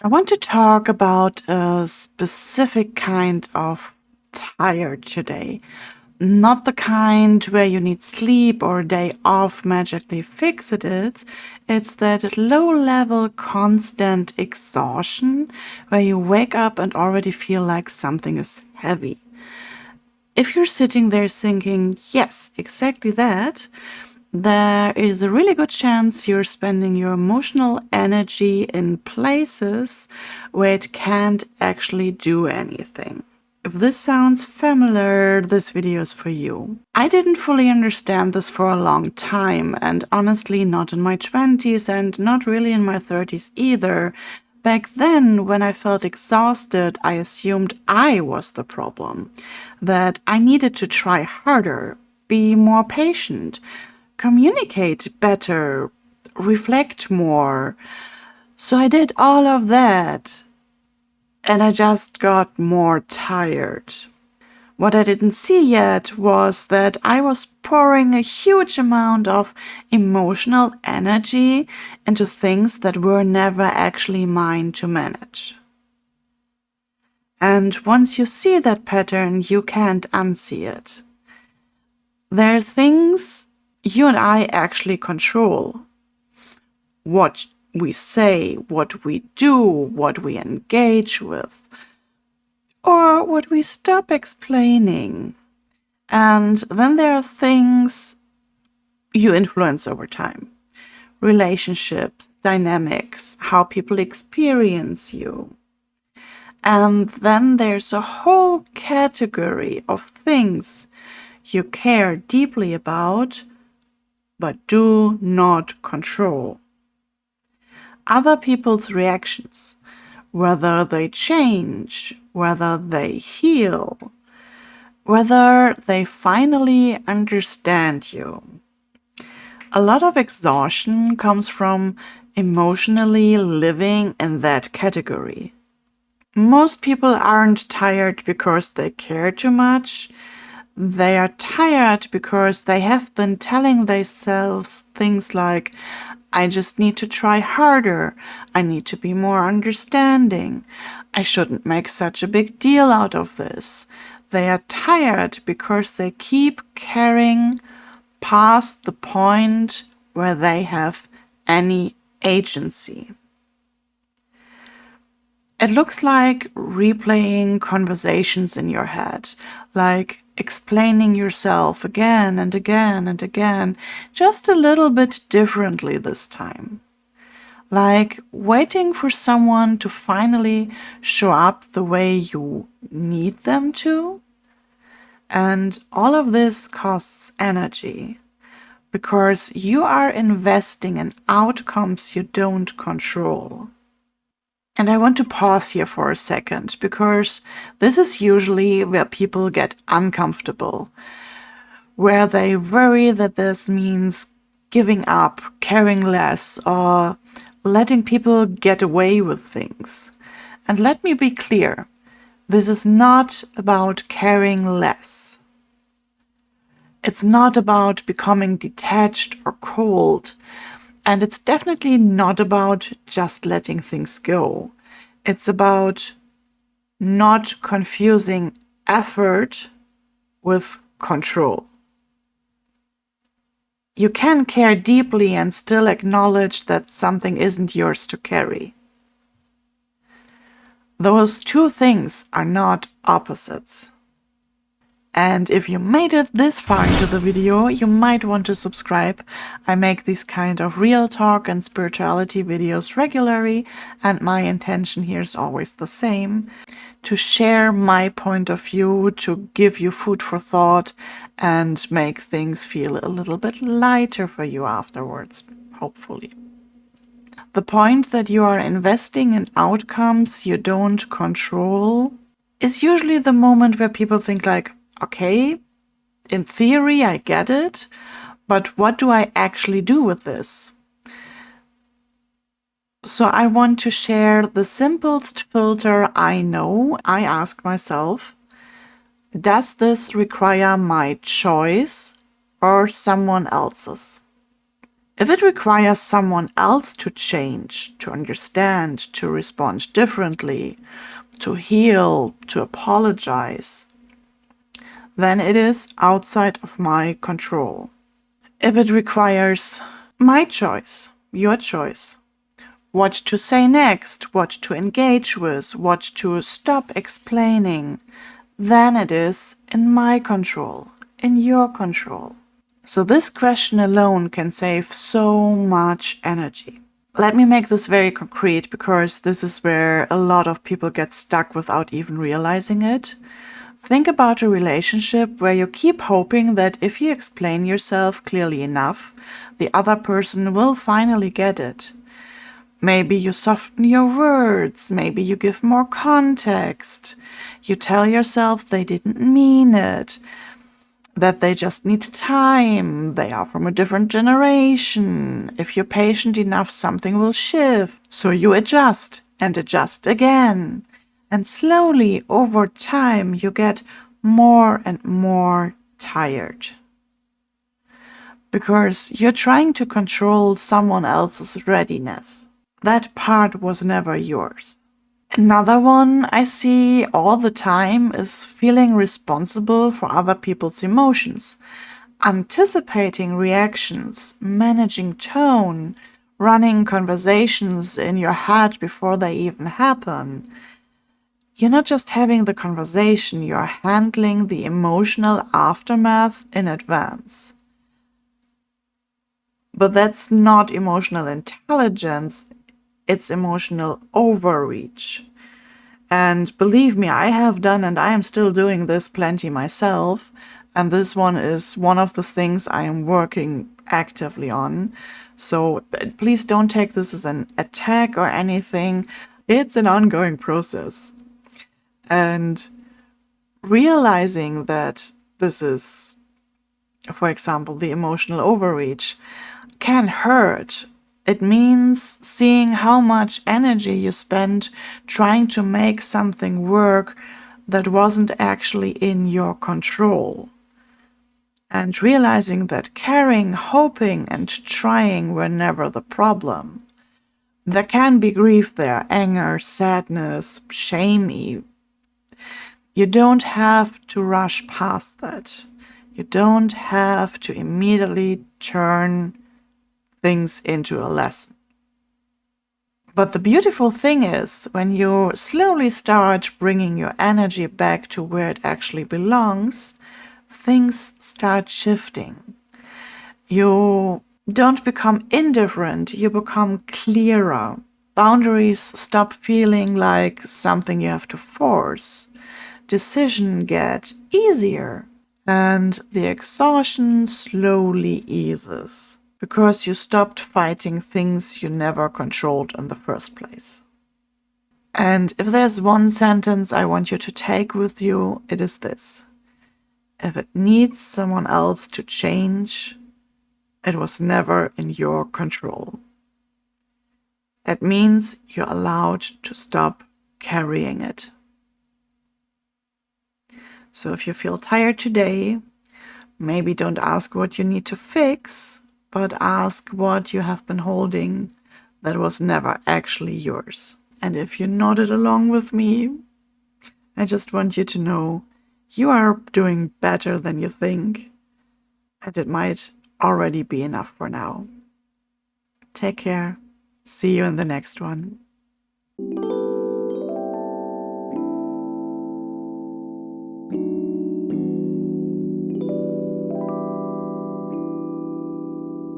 I want to talk about a specific kind of tired today. Not the kind where you need sleep or a day off magically fix it. It's that low-level constant exhaustion where you wake up and already feel like something is heavy. If you're sitting there thinking, yes, exactly that, there is a really good chance you're spending your emotional energy in places where it can't actually do anything. If this sounds familiar, this video is for you. I didn't fully understand this for a long time, and honestly not in my 20s and not really in my 30s either. Back then, when I felt exhausted, I assumed I was the problem, that I needed to try harder, be more patient, communicate better, reflect more. So I did all of that, and I just got more tired. What I didn't see yet was that I was pouring a huge amount of emotional energy into things that were never actually mine to manage. And once you see that pattern, you can't unsee it. There are things you and I actually control. What we say, what we do, what we engage with, or what we stop explaining. And then there are things you influence over time. Relationships, dynamics, how people experience you. And then there's a whole category of things you care deeply about, but do not control. Other people's reactions, whether they change, whether they heal, whether they finally understand you. A lot of exhaustion comes from emotionally living in that category. Most people aren't tired because they care too much. They are tired because they have been telling themselves things like, I just need to try harder. I need to be more understanding. I shouldn't make such a big deal out of this. They are tired because they keep carrying past the point where they have any agency. It looks like replaying conversations in your head, like explaining yourself again and again and again, just a little bit differently this time. Like waiting for someone to finally show up the way you need them to. And all of this costs energy because you are investing in outcomes you don't control. And I want to pause here for a second, because this is usually where people get uncomfortable, where they worry that this means giving up, caring less, or letting people get away with things. And let me be clear, this is not about caring less. It's not about becoming detached or cold. And it's definitely not about just letting things go. It's about not confusing effort with control. You can care deeply and still acknowledge that something isn't yours to carry. Those two things are not opposites. And if you made it this far into the video, you might want to subscribe. I make these kind of real talk and spirituality videos regularly, and my intention here is always the same: to share my point of view, to give you food for thought, and make things feel a little bit lighter for you afterwards, hopefully. The point that you are investing in outcomes you don't control is usually the moment where people think like, okay, in theory, I get it, but what do I actually do with this? So I want to share the simplest filter I know. I ask myself, does this require my choice or someone else's? If it requires someone else to change, to understand, to respond differently, to heal, to apologize, then it is outside of my control. If it requires my choice, your choice, what to say next, what to engage with, what to stop explaining, then it is in my control, in your control. So this question alone can save so much energy. Let me make this very concrete, because this is where a lot of people get stuck without even realizing it. Think about a relationship where you keep hoping that if you explain yourself clearly enough, the other person will finally get it. Maybe you soften your words, maybe you give more context. You tell yourself they didn't mean it, that they just need time, they are from a different generation. If you're patient enough, something will shift. So you adjust and adjust again. And slowly, over time, you get more and more tired. Because you're trying to control someone else's readiness. That part was never yours. Another one I see all the time is feeling responsible for other people's emotions, anticipating reactions, managing tone, running conversations in your head before they even happen. You're not just having the conversation, you're handling the emotional aftermath in advance. But that's not emotional intelligence, it's emotional overreach. And believe me, I have done and I am still doing this plenty myself. And this one is one of the things I am working actively on. So please don't take this as an attack or anything. It's an ongoing process. And realizing that this is, for example, the emotional overreach, can hurt. It means seeing how much energy you spent trying to make something work that wasn't actually in your control. And realizing that caring, hoping, and trying were never the problem. There can be grief there, anger, sadness, shame. You don't have to rush past that. You don't have to immediately turn things into a lesson. But the beautiful thing is, when you slowly start bringing your energy back to where it actually belongs, things start shifting. You don't become indifferent, you become clearer. Boundaries stop feeling like something you have to force. Decisions get easier, and the exhaustion slowly eases. Because you stopped fighting things you never controlled in the first place. And if there's one sentence I want you to take with you, it is this. If it needs someone else to change, it was never in your control. It means you're allowed to stop carrying it. So if you feel tired today, maybe don't ask what you need to fix, but ask what you have been holding that was never actually yours. And if you nodded along with me, I just want you to know you are doing better than you think, and it might already be enough for now. Take care. See you in the next one.